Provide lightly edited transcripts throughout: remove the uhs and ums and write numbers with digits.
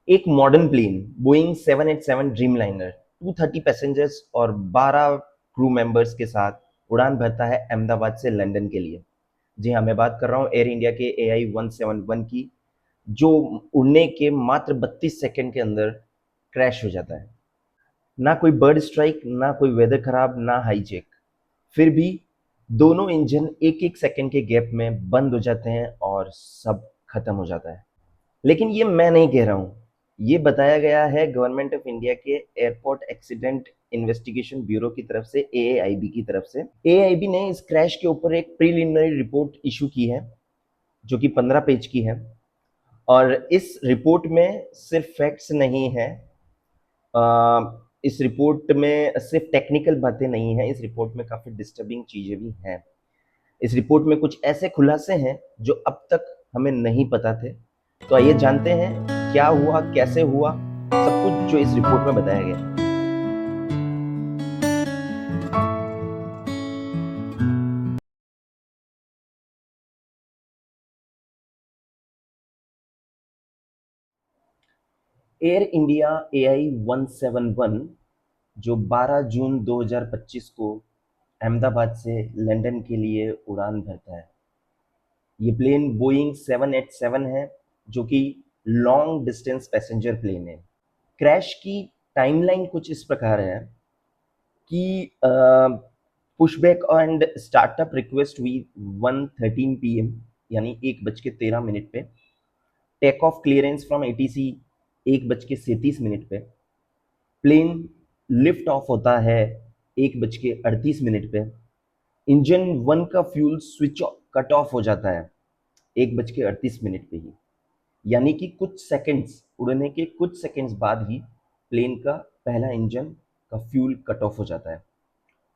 एक modern plane Boeing 787 Dreamliner 230 passengers और 12 crew members के साथ उड़ान भरता है अहमदाबाद से लंदन के लिए। जी हाँ, मैं बात कर रहा हूँ एयर इंडिया के AI-171 की, जो उड़ने के मात्र 32 सेकंड के अंदर क्रैश हो जाता है। ना कोई बर्ड स्ट्राइक, ना कोई वेदर खराब, ना हाईजैक। फिर भी दोनों इंजन एक एक सेकंड के गैप में बंद हो जाते हैं और सब खत्म हो जाता है। लेकिन ये मैं नहीं कह रहा हूँ, ये बताया गया है गवर्नमेंट ऑफ इंडिया के एयरपोर्ट एक्सीडेंट इन्वेस्टिगेशन ब्यूरो की तरफ से, AAIB की तरफ से। AAIB ने इस क्रैश के ऊपर एक प्रीलिमिनरी रिपोर्ट इशू की है, जो कि 15 पेज की है। और इस रिपोर्ट में सिर्फ फैक्ट्स नहीं है, इस रिपोर्ट में सिर्फ टेक्निकल बातें नहीं है, इस रिपोर्ट में काफ़ी डिस्टर्बिंग चीज़ें भी हैं। इस रिपोर्ट में कुछ ऐसे खुलासे हैं जो अब तक हमें नहीं पता थे। तो आइए जानते हैं क्या हुआ, कैसे हुआ, सब कुछ जो इस रिपोर्ट में बताया गया। एयर इंडिया AI-171 जो 12 जून 2025 को अहमदाबाद से लंदन के लिए उड़ान भरता है। ये प्लेन बोइंग 787 है, जो कि लॉन्ग डिस्टेंस पैसेंजर प्लेन है। क्रैश की टाइमलाइन कुछ इस प्रकार है कि पुशबैक एंड स्टार्टअप रिक्वेस्ट हुई 1:13 PM, यानी 1:13 पे। Take off clearance from ATC 1:37 पे। प्लेन लिफ्ट ऑफ होता है 1:38 पे। इंजन 1 का फ्यूल स्विच कट ऑफ हो जाता है 1:38 पे ही, यानी कि कुछ सेकंड्स, उड़ने के कुछ सेकंड्स बाद ही प्लेन का पहला इंजन का फ्यूल कट ऑफ हो जाता है।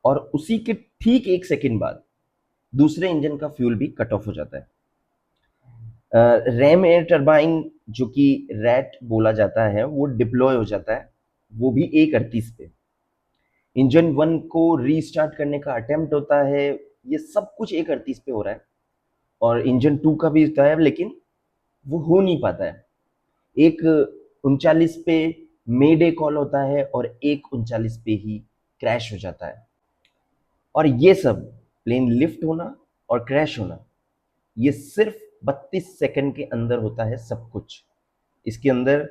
और उसी के ठीक 1 सेकंड बाद दूसरे इंजन का फ्यूल भी कट ऑफ हो जाता है। रैम एयर टरबाइन, जो कि रैट बोला जाता है, वो डिप्लॉय हो जाता है, वो भी 1:38 पे। इंजन 1 को रीस्टार्ट करने का अटेम्प्ट होता है, ये सब कुछ 1:38 पे हो रहा है। और इंजन 2 का भी होता है, लेकिन वो हो नहीं पाता है। 1:39 पे मे डे कॉल होता है और 1:39 पे ही क्रैश हो जाता है। और ये सब, प्लेन लिफ्ट होना और क्रैश होना, ये सिर्फ 32 सेकंड के अंदर होता है सब कुछ। इसके अंदर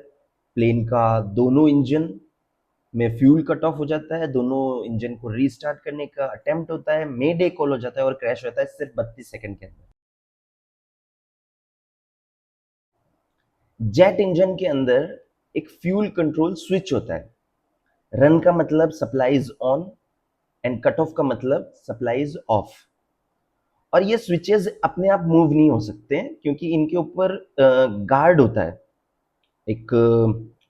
प्लेन का दोनों इंजन में फ्यूल कट ऑफ हो जाता है, दोनों इंजन को रीस्टार्ट करने का अटेम्प्ट होता है, मे डे कॉल हो जाता है और क्रैश होता है सिर्फ 32 सेकंड के अंदर। जेट इंजन के अंदर एक फ्यूल कंट्रोल स्विच होता है। रन का मतलब supply is on and cut off का मतलब सप्लाई इज ऑफ। और ये स्विचेस अपने आप मूव नहीं हो सकते क्योंकि इनके ऊपर गार्ड होता है, एक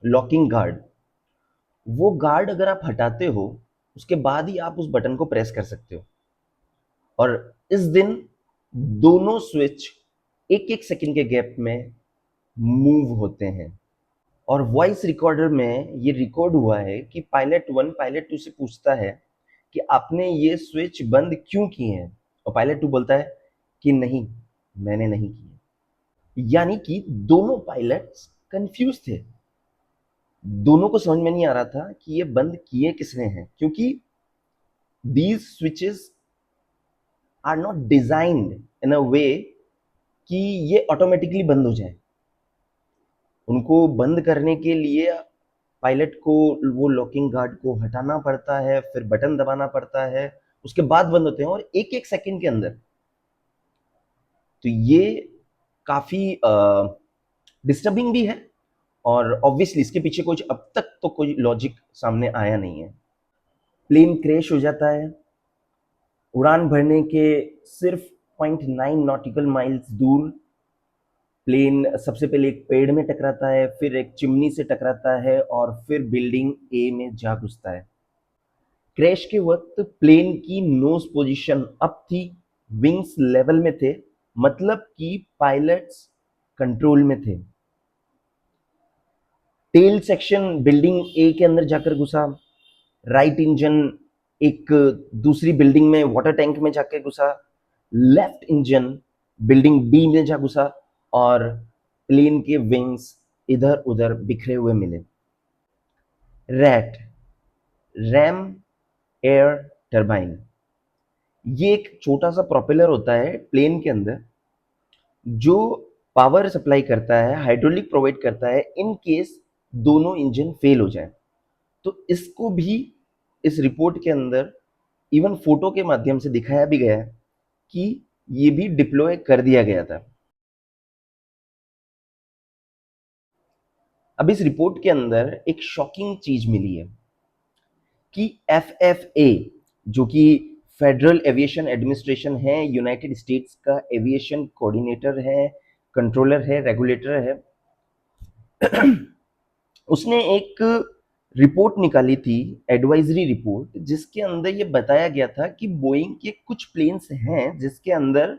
लॉकिंग गार्ड। वो गार्ड अगर आप हटाते हो, उसके बाद ही आप उस बटन को प्रेस कर सकते हो। और इस दिन दोनों स्विच एक एक सेकंड के गैप में मूव होते हैं। और वॉइस रिकॉर्डर में ये रिकॉर्ड हुआ है कि पायलट 1 पायलट 2 से पूछता है कि आपने ये स्विच बंद क्यों किए हैं, और पायलट 2 बोलता है कि नहीं, मैंने नहीं किए। यानी कि दोनों पायलट्स कंफ्यूज थे, दोनों को समझ में नहीं आ रहा था कि ये बंद किए किसने हैं, क्योंकि these switches are not designed in a way कि ये ऑटोमेटिकली बंद हो जाए। उनको बंद करने के लिए पायलट को वो लॉकिंग गार्ड को हटाना पड़ता है, फिर बटन दबाना पड़ता है, उसके बाद बंद होते हैं, और एक एक सेकंड के अंदर। तो ये काफी डिस्टर्बिंग भी है, और ऑब्वियसली इसके पीछे कुछ अब तक तो कोई लॉजिक सामने आया नहीं है। प्लेन क्रैश हो जाता है उड़ान भरने के सिर्फ 0.9 नॉटिकल माइल्स दूर। प्लेन सबसे पहले एक पेड़ में टकराता है, फिर एक चिमनी से टकराता है, और फिर बिल्डिंग ए में जा घुसता है। क्रैश के वक्त प्लेन की नोज पोजीशन अप थी, विंग्स लेवल में थे, मतलब कि पायलट्स कंट्रोल में थे। टेल सेक्शन बिल्डिंग ए के अंदर जाकर घुसा, राइट इंजन एक दूसरी बिल्डिंग में वाटर टैंक में जाकर घुसा, लेफ्ट इंजन बिल्डिंग बी में जा घुसा, और प्लेन के विंग्स इधर उधर बिखरे हुए मिले। रैट, रैम एयर टरबाइन, ये एक छोटा सा प्रोपेलर होता है प्लेन के अंदर जो पावर सप्लाई करता है, हाइड्रोलिक प्रोवाइड करता है इन केस दोनों इंजन फेल हो जाए। तो इसको भी इस रिपोर्ट के अंदर इवन फोटो के माध्यम से दिखाया भी गया है कि ये भी डिप्लॉय कर दिया गया था। अब इस रिपोर्ट के अंदर एक शॉकिंग चीज मिली है कि FFA, जो कि फेडरल एविएशन एडमिनिस्ट्रेशन है, यूनाइटेड स्टेट्स का एविएशन कोऑर्डिनेटर है, कंट्रोलर है, रेगुलेटर है, उसने एक रिपोर्ट निकाली थी, एडवाइजरी रिपोर्ट, जिसके अंदर ये बताया गया था कि बोइंग के कुछ प्लेन्स हैं जिसके अंदर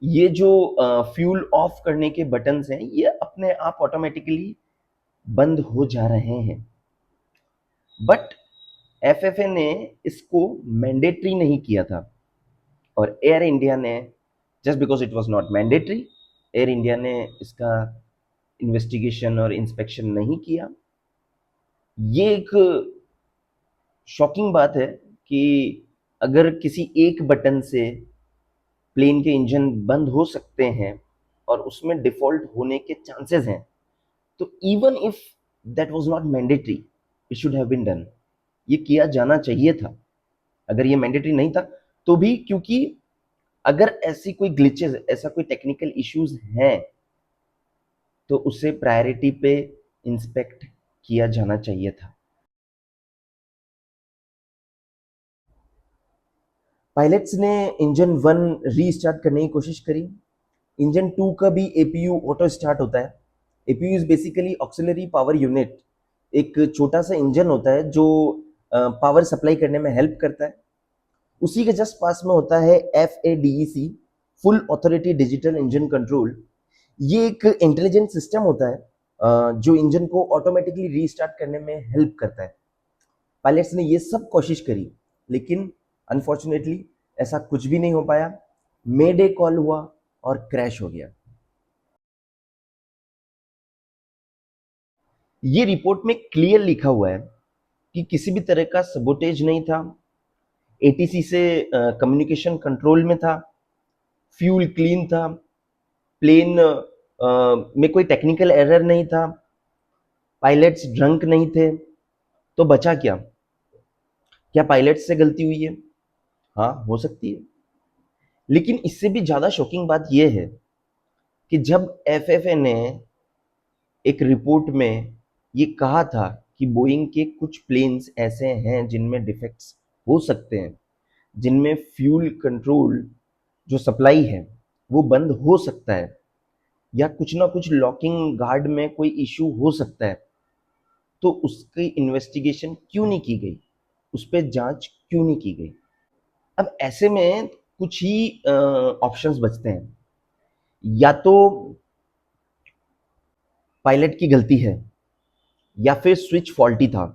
ये जो फ्यूल ऑफ करने के बटन्स हैं ये अपने आप ऑटोमेटिकली बंद हो जा रहे हैं। बट FFA ने इसको मैंडेटरी नहीं किया था और एयर इंडिया ने, just because it was not mandatory, air India ने इसका इन्वेस्टिगेशन और इंस्पेक्शन नहीं किया। ये एक शॉकिंग बात है कि अगर किसी एक बटन से प्लेन के इंजन बंद हो सकते हैं और उसमें डिफॉल्ट होने के चांसेस हैं, तो even if that was not mandatory it should have been done. ये किया जाना चाहिए था। अगर ये मैंडेटरी नहीं था तो भी, क्योंकि अगर ऐसी कोई ग्लिचेस, ऐसा कोई टेक्निकल इश्यूज हैं तो उसे प्रायोरिटी पे इंस्पेक्ट किया जाना चाहिए था। पायलट्स ने इंजन 1 रीस्टार्ट करने की कोशिश करी। इंजन 2 का भी APU ऑटो स्टार्ट होता है। APU is basically auxiliary power unit, एक छोटा सा इंजन होता है जो पावर सप्लाई करने में हेल्प करता है। उसी के जस्ट पास में होता है FADEC, full authority digital engine control. ये एक इंटेलिजेंट सिस्टम होता है जो इंजन को ऑटोमेटिकली रीस्टार्ट करने में हेल्प करता है। पायलट्स ने ये सब कोशिश करी लेकिन अनफॉर्चुनेटली ऐसा कुछ भी नहीं हो पाया। मेडे कॉल हुआ और क्रैश हो गया। ये रिपोर्ट में क्लियर लिखा हुआ है कि किसी भी तरह का सबोटेज नहीं था, ATC से कम्युनिकेशन कंट्रोल में था, फ्यूल क्लीन था, प्लेन में कोई टेक्निकल एरर नहीं था, पायलट्स ड्रंक नहीं थे। तो बचा क्या? क्या पायलट्स से गलती हुई है? हाँ, हो सकती है। लेकिन इससे भी ज्यादा शॉकिंग बात यह है कि जब FFA ने एक रिपोर्ट में ये कहा था कि बोइंग के कुछ प्लेन्स ऐसे हैं जिनमें डिफेक्ट्स हो सकते हैं, जिनमें फ्यूल कंट्रोल जो सप्लाई है वो बंद हो सकता है, या कुछ ना कुछ लॉकिंग गार्ड में कोई इश्यू हो सकता है, तो उसकी इन्वेस्टिगेशन क्यों नहीं की गई, उस पर जांच क्यों नहीं की गई? अब ऐसे में कुछ ही ऑप्शंस बचते हैं। या तो पायलट की गलती है, या फिर स्विच फॉल्टी था,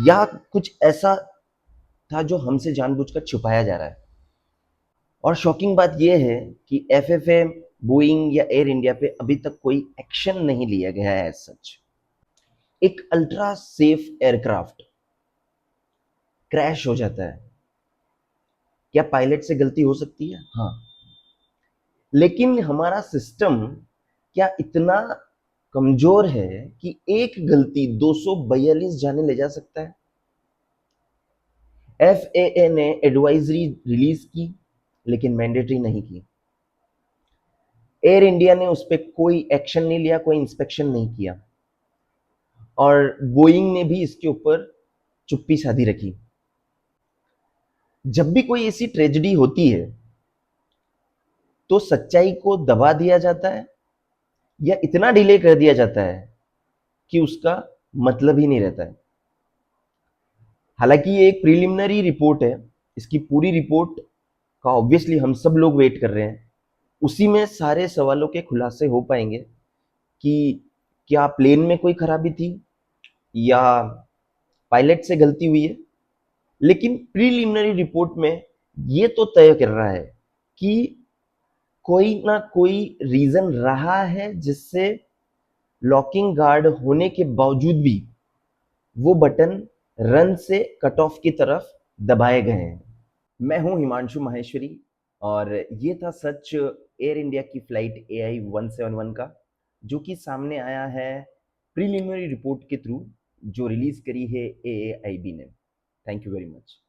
या कुछ ऐसा था जो हमसे जानबूझकर छुपाया जा रहा है। और शॉकिंग बात यह है कि FFA, बोइंग या एयर इंडिया पे अभी तक कोई एक्शन नहीं लिया गया है एज सच। एक अल्ट्रा सेफ एयरक्राफ्ट क्रैश हो जाता है, क्या पायलट से गलती हो सकती है? हाँ। लेकिन हमारा सिस्टम क्या इतना कमजोर है कि एक गलती 242 जाने ले जा सकता है? FAA ने एडवाइजरी रिलीज की लेकिन मैंडेटरी नहीं की। एयर इंडिया ने उस पर कोई एक्शन नहीं लिया, कोई इंस्पेक्शन नहीं किया, और बोइंग ने भी इसके ऊपर चुप्पी साधी रखी। जब भी कोई ऐसी ट्रेजेडी होती है तो सच्चाई को दबा दिया जाता है या इतना डिले कर दिया जाता है कि उसका मतलब ही नहीं रहता है। हालांकि ये एक प्रिलिमिनरी रिपोर्ट है, इसकी पूरी रिपोर्ट का ऑब्वियसली हम सब लोग वेट कर रहे हैं। उसी में सारे सवालों के खुलासे हो पाएंगे कि क्या प्लेन में कोई खराबी थी या पायलट से गलती हुई है। लेकिन प्रीलिमिनरी रिपोर्ट में ये तो तय कर रहा है कि कोई ना कोई रीजन रहा है जिससे लॉकिंग गार्ड होने के बावजूद भी वो बटन रन से कट ऑफ की तरफ दबाए गए हैं। मैं हूं हिमांशु माहेश्वरी और ये था सच एयर इंडिया की फ्लाइट AI 171 का, जो कि सामने आया है प्रीलिमिनरी रिपोर्ट के थ्रू, जो रिलीज करी है AAIB ने। Thank you very much.